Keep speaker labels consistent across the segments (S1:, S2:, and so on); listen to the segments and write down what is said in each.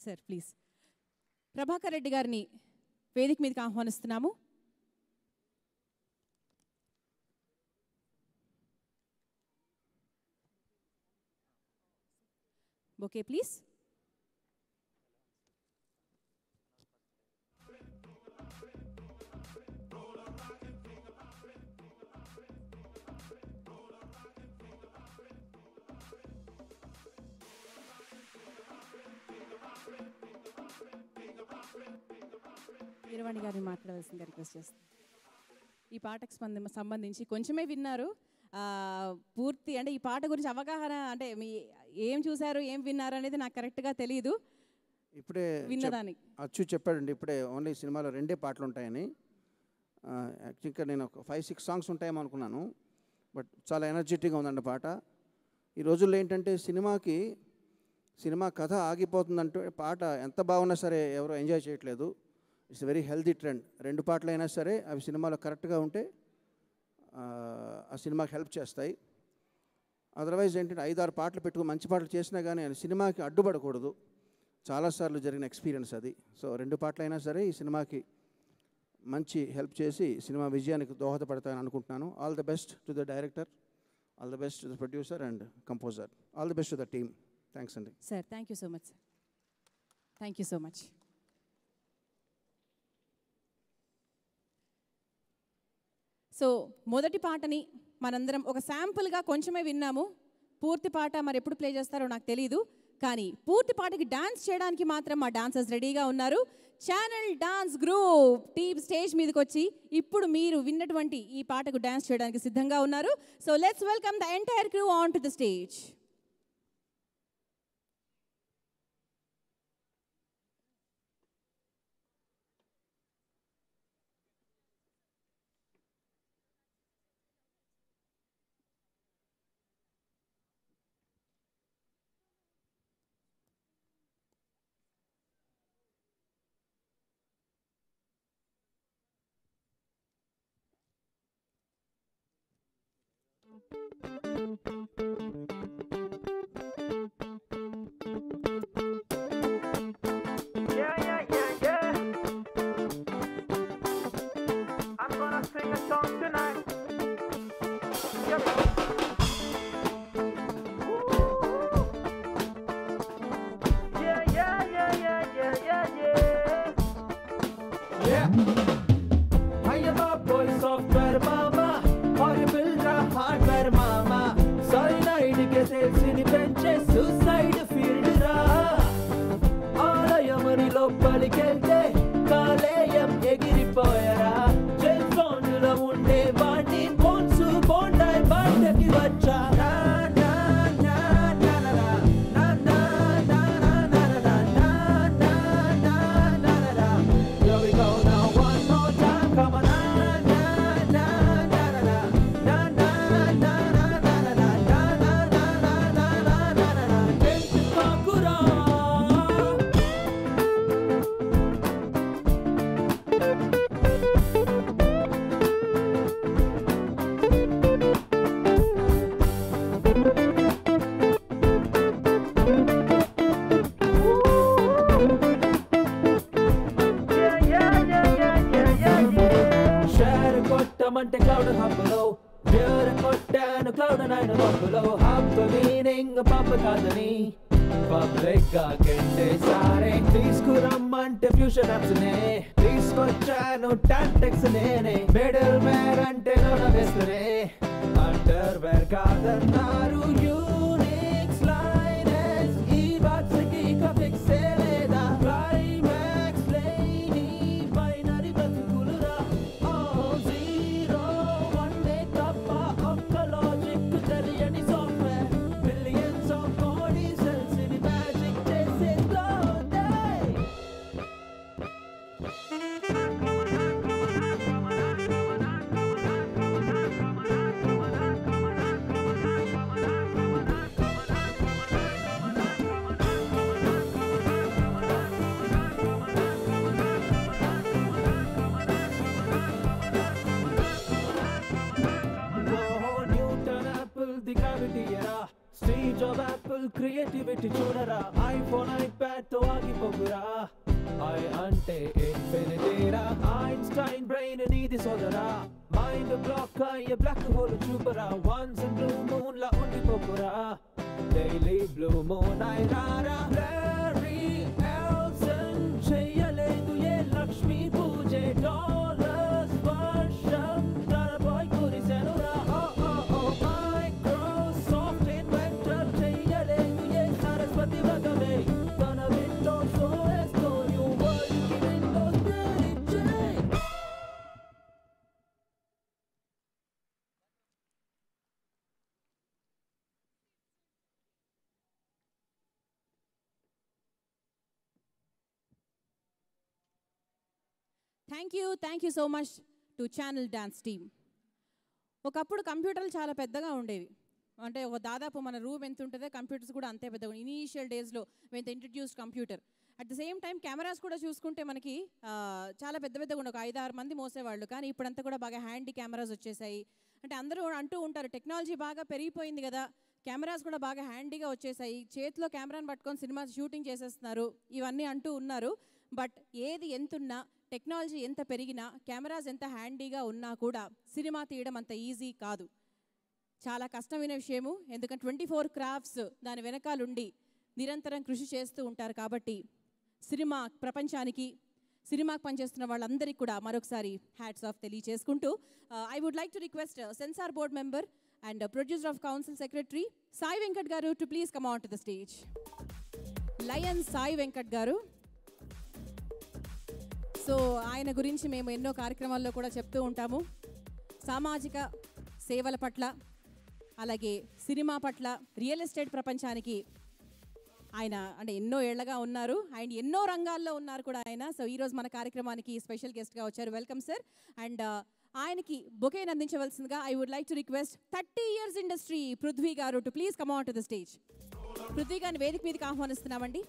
S1: Sir please. Prabhakar Reddy గారిని వేదిక మీదకి ఆహ్వానిస్తున్నాము. Okay please. వీరవాణి గారిని మాట్లాడవలసిందిగా రిక్వెస్ట్ చేస్తాను. ఈ పాటకు సంబంధించి కొంచెమే విన్నారు, పూర్తి అంటే ఈ పాట గురించి అవగాహన అంటే మీ ఏం చూసారు ఏం విన్నారు అనేది నాకు కరెక్ట్గా తెలియదు.
S2: ఇప్పుడే
S1: విన్నదానికి
S2: అచ్చు చెప్పాడండి, ఇప్పుడే ఓన్లీ సినిమాలో 2 పాటలు ఉంటాయని. యాక్చువల్గా నేను ఒక 5-6 సాంగ్స్ ఉంటాయేమో అనుకున్నాను, బట్ చాలా ఎనర్జెటిక్గా ఉందండి పాట. ఈ రోజుల్లో ఏంటంటే సినిమా కథ ఆగిపోతుందంటే పాట ఎంత బాగున్నా సరే ఎవరు ఎంజాయ్ చేయట్లేదు. It's very healthy trend. 2 పాటలు అయినా సరే అవి సినిమాలో కరెక్ట్గా ఉంటే ఆ సినిమాకి హెల్ప్ చేస్తాయి. అదర్వైజ్ ఏంటంటే 5-6 పాటలు పెట్టుకుని మంచి పాటలు చేసినా కానీ సినిమాకి అడ్డుపడకూడదు. చాలాసార్లు జరిగిన ఎక్స్పీరియన్స్ అది. సో 2 పాటలు అయినా సరే ఈ సినిమాకి మంచి హెల్ప్ చేసి సినిమా విజయానికి దోహదపడతాయని అనుకుంటున్నాను. All the best to the director, all the best to the producer and composer, all the best to the team. Thanks అండి.
S1: Sir thank you so much sir. Thank you so much. So మొదటి పాటని మనందరం ఒక శాంపుల్గా కొంచెమే విన్నాము. పూర్తి పాట మరి ఎప్పుడు ప్లే చేస్తారో నాకు తెలీదు, కానీ పూర్తి పాటకి డాన్స్ చేయడానికి మాత్రం మా డాన్సర్స్ రెడీగా ఉన్నారు. Channel dance group team stage మీదకి వచ్చి ఇప్పుడు మీరు విన్నటువంటి ఈ పాటకు డాన్స్ చేయడానికి సిద్ధంగా ఉన్నారు. So lets welcome the entire crew on to the stage.
S3: Full creativity చూడరా ఐఫోన్ ఐప్యాడ్ తో ఆగిపోకురా ఐ అంటే ఇన్ఫినిటీరా ఐన్స్టైన్ బ్రెయిన్ నీది సోదరా మైండ్ బ్లాక్ అయ్యే బ్లాక్ హోల్ చూపరా వన్స్ ఇన్ బ్లూ మూన్ లా ఉండిపోకురా డైలీ బ్లూ మూన్ ఐ రారా లారీ ఎల్సన్ చేయలేదు ఏ లక్ష్మీ పూజే డాలర్స్ వర్షం బాయ్ కురిసెనురా మైక్రోసాఫ్ట్ ఇన్వెంటర్ చేయలేదు ఏ సరస్వతి వ్రతమే తన విండోస్ ఓఎస్ తో న్యూ వరల్డ్ కి విండోస్ తెరిచే
S1: thank you so much to channel dance team. ఒకప్పుడు కంప్యూటర్లు చాలా పెద్దగా ఉండేవి. అంటే ఒక దాదాపు మన రూమ్ ఎంత ఉంటుందో కంప్యూటర్స్ కూడా అంతే పెద్దగా ఇనీషియల్ డేస్లో వెంత introduced computer. At the same time cameras కూడా చూసుకుంటే మనకి చాలా పెద్దగా ఉండే ఒక 5-6 మంది మోసేవాళ్ళు. కానీ ఇప్పుడంతా కూడా బాగా హ్యాండీ కెమెరాస్ వచ్చేసాయి. అంటే అందరూ అంటూ ఉంటారు టెక్నాలజీ బాగా పెరిగిపోయింది కదా, కెమెరాస్ కూడా బాగా హ్యాండీగా వచ్చేసాయి, చేతిలో కెమెరాని పట్టుకొని సినిమా షూటింగ్ చేసేస్తున్నారు, ఇవన్నీ అంటూ ఉన్నారు. బట్ ఏది ఎంతున్నా, టెక్నాలజీ ఎంత పెరిగినా, కెమెరాస్ ఎంత హ్యాండీగా ఉన్నా కూడా సినిమా తీయడం అంత ఈజీ కాదు. చాలా కష్టమైన విషయము. ఎందుకంటే 24 క్రాఫ్ట్స్ దాని వెనకాలుండి నిరంతరం కృషి చేస్తూ ఉంటారు. కాబట్టి సినిమా ప్రపంచానికి, సినిమాకి పనిచేస్తున్న వాళ్ళందరికీ కూడా మరొకసారి హ్యాట్స్ ఆఫ్ తెలియజేసుకుంటూ I would like to request censor board member and producer of council secretary Sai Venkat garu to please come on to the stage. Lion Sai Venkat garu. So ఆయన గురించి మేము ఎన్నో కార్యక్రమాల్లో కూడా చెప్తూ ఉంటాము. సామాజిక సేవల పట్ల, అలాగే సినిమా పట్ల, రియల్ ఎస్టేట్ ప్రపంచానికి ఆయన అంటే ఎన్నో ఏళ్లగా ఉన్నారు అండ్ ఎన్నో రంగాల్లో ఉన్నారు కూడా ఆయన. సో ఈరోజు మన కార్యక్రమానికి స్పెషల్ గెస్ట్గా వచ్చారు. Welcome sir. అండ్ ఆయనకి బొకేని అందించవలసిందిగా I would like to request 30 years industry Prithvi garu to please come on to the stage. Prithvi గారిని వేదిక మీదకి ఆహ్వానిస్తున్నామండి.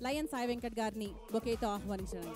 S1: లయన్ సాయి వెంకట్ గారిని బొకేతో ఆహ్వానించండి.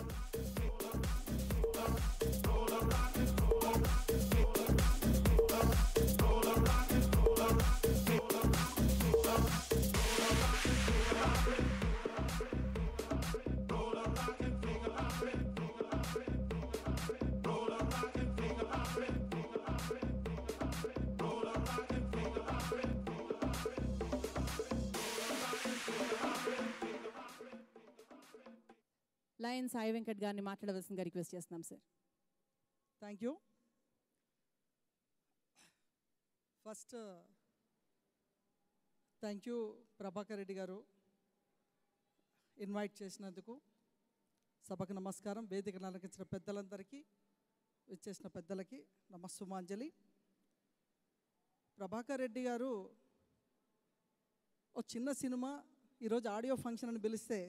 S1: లయన్ సాయి వెంకట్ గారిని మాట్లాడవలసిందిగా రిక్వెస్ట్ చేస్తున్నాం sir.
S4: Thank you. First thank you Prabhakar Reddy garu invite చేసినందుకు. సభకు నమస్కారం. వేదికను అలంకరించిన పెద్దలందరికీ, వచ్చేసిన పెద్దలకి నమస్సుమాంజలి. ప్రభాకర్ రెడ్డి గారు ఒక చిన్న సినిమా ఈరోజు ఆడియో ఫంక్షన్ అని పిలిస్తే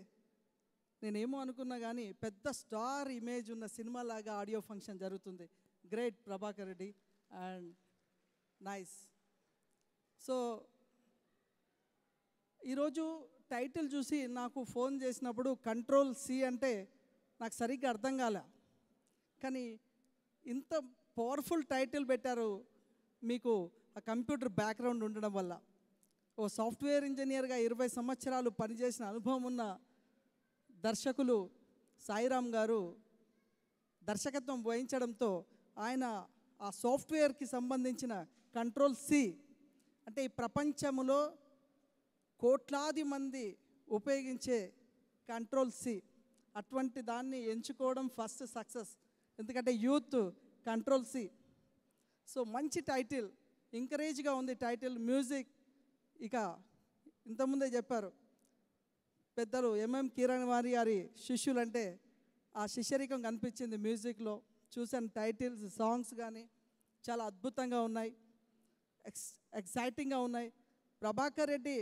S4: నేనేమో అనుకున్నా కానీ పెద్ద స్టార్ ఇమేజ్ ఉన్న సినిమా లాగా ఆడియో ఫంక్షన్ జరుగుతుంది. Great Prabhakar Reddy and nice. So ఈరోజు టైటిల్ చూసి నాకు ఫోన్ చేసినప్పుడు Control-C అంటే నాకు సరిగ్గా అర్థం కాలే. కానీ ఇంత పవర్ఫుల్ టైటిల్ పెట్టారు మీకు ఆ కంప్యూటర్ బ్యాక్గ్రౌండ్ ఉండడం వల్ల. ఓ సాఫ్ట్వేర్ ఇంజనీర్గా 20 సంవత్సరాలు పనిచేసిన అనుభవం ఉన్న దర్శకులు సాయిరామ్ గారు దర్శకత్వం వహించడంతో ఆయన ఆ సాఫ్ట్వేర్కి సంబంధించిన Control-C అంటే ఈ ప్రపంచంలో కోట్లాది మంది ఉపయోగించే Control-C అటువంటి దాన్ని ఎంచుకోవడం ఫస్ట్ సక్సెస్. ఎందుకంటే యూత్ Control-C. సో మంచి టైటిల్, ఎంకరేజ్గా ఉంది టైటిల్. మ్యూజిక్ ఇక ఇంతకుముందే చెప్పారు పెద్దలు ఎంఎం కిరణ్ వారి గారి శిష్యులంటే ఆ శిష్యరికం కనిపించింది మ్యూజిక్లో. చూసాను టైటిల్స్, సాంగ్స్ కానీ చాలా అద్భుతంగా ఉన్నాయి, ఎక్సైటింగ్గా ఉన్నాయి. ప్రభాకర్ రెడ్డి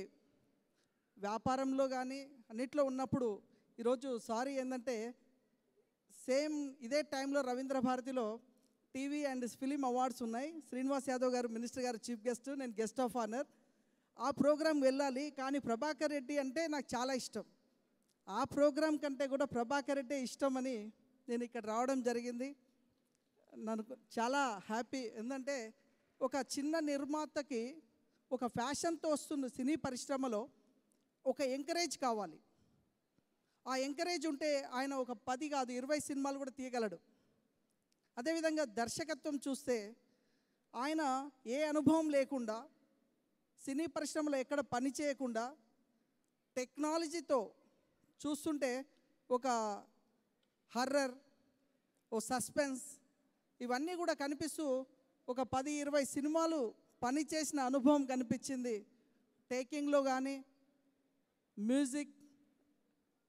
S4: వ్యాపారంలో కానీ అన్నిట్లో ఉన్నప్పుడు ఈరోజు సారీ ఏంటంటే సేమ్ ఇదే టైంలో రవీంద్ర భారతిలో టీవీ అండ్ ఫిలిం అవార్డ్స్ ఉన్నాయి. శ్రీనివాస్ యాదవ్ గారు మినిస్టర్ గారు చీఫ్ గెస్ట్, నేను గెస్ట్ ఆఫ్ ఆనర్. ఆ ప్రోగ్రాం వెళ్ళాలి, కానీ ప్రభాకర్ రెడ్డి అంటే నాకు చాలా ఇష్టం. ఆ ప్రోగ్రాం కంటే కూడా ప్రభాకర్ రెడ్డి ఇష్టం అని నేను ఇక్కడ రావడం జరిగింది. నాకు చాలా హ్యాపీ. ఎందుకంటే ఒక చిన్న నిర్మాతకి ఒక ఫ్యాషన్తో వస్తుంది సినీ పరిశ్రమలో, ఒక ఎంకరేజ్ కావాలి. ఆ ఎంకరేజ్ ఉంటే ఆయన ఒక 10 కాదు 20 సినిమాలు కూడా తీయగలడు. అదేవిధంగా దర్శకత్వం చూస్తే ఆయన ఏ అనుభవం లేకుండా, సినీ పరిశ్రమలో ఎక్కడ పని చేయకుండా, టెక్నాలజీతో చూస్తుంటే ఒక హర్రర్, ఓ సస్పెన్స్ ఇవన్నీ కూడా కనిపిస్తూ ఒక 10-20 సినిమాలు పని చేసిన అనుభవం కనిపించింది. టేకింగ్లో కానీ, మ్యూజిక్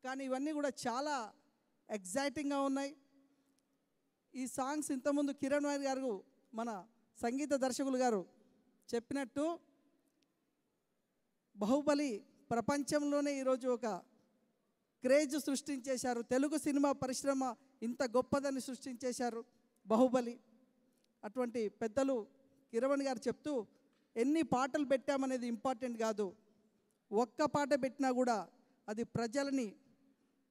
S4: కానీ ఇవన్నీ కూడా చాలా ఎగ్జైటింగ్గా ఉన్నాయి. ఈ సాంగ్స్ ఇంతకుముందు కిరణ్ వారి గారు, మన సంగీత దర్శకులు గారు చెప్పినట్టు, బాహుబలి ప్రపంచంలోనే ఈరోజు ఒక క్రేజ్ సృష్టించేశారు. తెలుగు సినిమా పరిశ్రమ ఇంత గొప్పదని సృష్టించేశారు బాహుబలి. అటువంటి పెద్దలు కిరణ్ గారు చెప్తూ, ఎన్ని పాటలు పెట్టామనేది ఇంపార్టెంట్ కాదు, ఒక్క పాట పెట్టినా కూడా అది ప్రజలని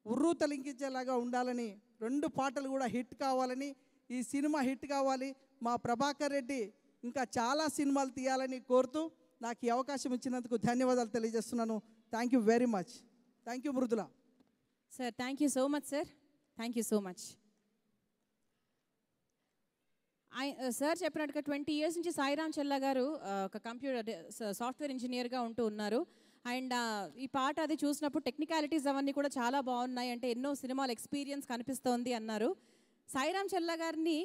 S4: ఉర్రూతలింకించేలాగా ఉండాలని, 2 పాటలు కూడా హిట్ కావాలని, ఈ సినిమా హిట్ కావాలి, మా ప్రభాకర్ రెడ్డి ఇంకా చాలా సినిమాలు తీయాలని కోరుతూ నాకు ఈ అవకాశం ఇచ్చినందుకు ధన్యవాదాలు తెలియజేస్తున్నాను. Thank you very much. Thank you Mridula.
S1: Sir thank you so much sir, thank you so much. Sir చెప్పినట్టుగా 20 years నుంచి సాయిరామ్ చెల్లా గారు ఒక కంప్యూటర్ సాఫ్ట్వేర్ ఇంజనీర్గా ఉంటూ ఉన్నారు. అండ్ ఈ పాట అది చూసినప్పుడు టెక్నికాలిటీస్ అవన్నీ కూడా చాలా బాగున్నాయి, అంటే ఎన్నో సినిమాల ఎక్స్పీరియన్స్ కనిపిస్తోంది అన్నారు. సాయిరామ్ చెల్లా గారిని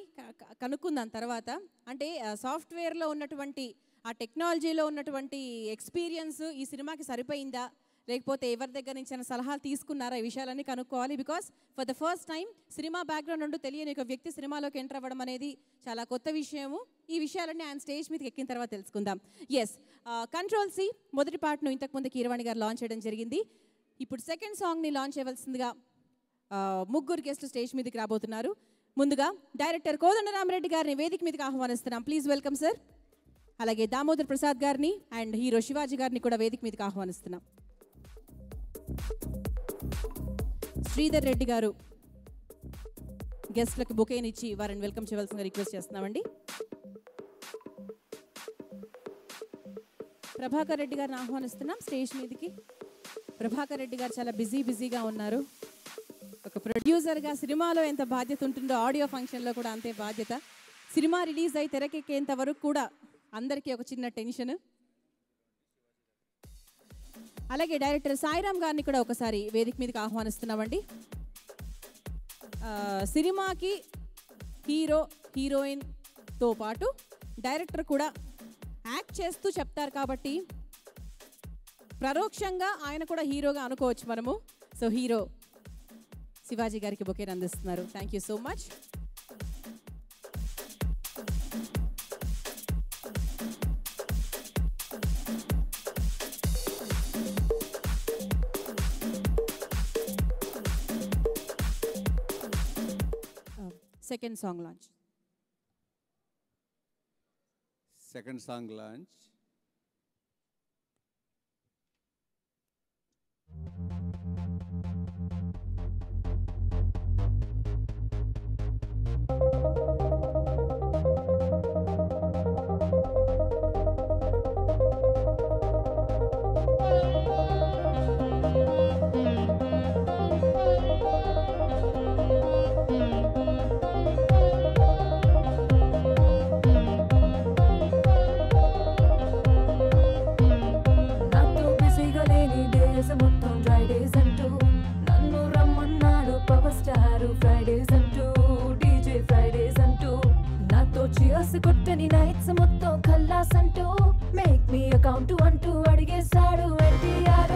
S1: కనుక్కుందాం తర్వాత. అంటే సాఫ్ట్వేర్లో ఉన్నటువంటి ఆ టెక్నాలజీలో ఉన్నటువంటి ఎక్స్పీరియన్స్ ఈ సినిమాకి సరిపోయిందా, లేకపోతే ఎవరి దగ్గర నుంచి సలహాలు తీసుకున్నారా, ఈ విషయాలన్నీ కనుక్కోవాలి. Because for the first time cinema background నుండి తెలియని ఒక వ్యక్తి సినిమాలోకి ఎంటర్ అవ్వడం అనేది చాలా కొత్త విషయము. ఈ విషయాలన్నీ ఆయన స్టేజ్ మీదకి ఎక్కిన తర్వాత తెలుసుకుందాం. ఎస్, కంట్రోల్ సి మొదటి పాటను ఇంతకుముందు కీరవాణి గారు లాంచ్ చేయడం జరిగింది. ఇప్పుడు సెకండ్ సాంగ్ని లాంచ్ చేయవలసిందిగా 3 గెస్టులు స్టేజ్ మీదకి రాబోతున్నారు. ముందుగా డైరెక్టర్ కోదండరామరెడ్డి గారిని వేదిక మీదకి ఆహ్వానిస్తున్నాం. Please welcome sir. అలాగే దామోదర్ ప్రసాద్ గారిని అండ్ హీరో శివాజీ గారిని కూడా వేదిక మీదకి ఆహ్వానిస్తున్నాం. శ్రీధర్ రెడ్డి గారు గెస్ట్లకు బొకేనిచ్చి వారిని వెల్కమ్ చేయవలసిందిగా రిక్వెస్ట్ చేస్తున్నామండి. ప్రభాకర్ రెడ్డి గారిని ఆహ్వానిస్తున్నాం స్టేజ్ మీదకి. ప్రభాకర్ రెడ్డి గారు చాలా బిజీగా ఉన్నారు. ఒక ప్రొడ్యూసర్గా సినిమాలో ఎంత బాధ్యత ఉంటుందో ఆడియో ఫంక్షన్లో కూడా అంతే బాధ్యత. సినిమా రిలీజ్ అయి తెరకెక్కేంత వరకు కూడా అందరికీ ఒక చిన్న టెన్షన్. అలాగే డైరెక్టర్ సాయిరామ్ గారిని కూడా ఒకసారి వేదిక మీదకి ఆహ్వానిస్తున్నామండి. సినిమాకి హీరోయిన్తో పాటు డైరెక్టర్ కూడా యాక్ట్ చేస్తూ చెప్తారు కాబట్టి పరోక్షంగా ఆయన కూడా హీరోగా అనుకోవచ్చు మనము. సో హీరో శివాజీ గారికి బొకేని అందిస్తున్నారు. Thank you so much. Second song launch.
S5: Second song launch.
S6: కొట్టని నైట్స్ మొత్తం ఖల్లాస్ అంటూ మేక్ మీ అకౌంట్ అంటూ అడిగేశాడు ఎన్టీఆర్.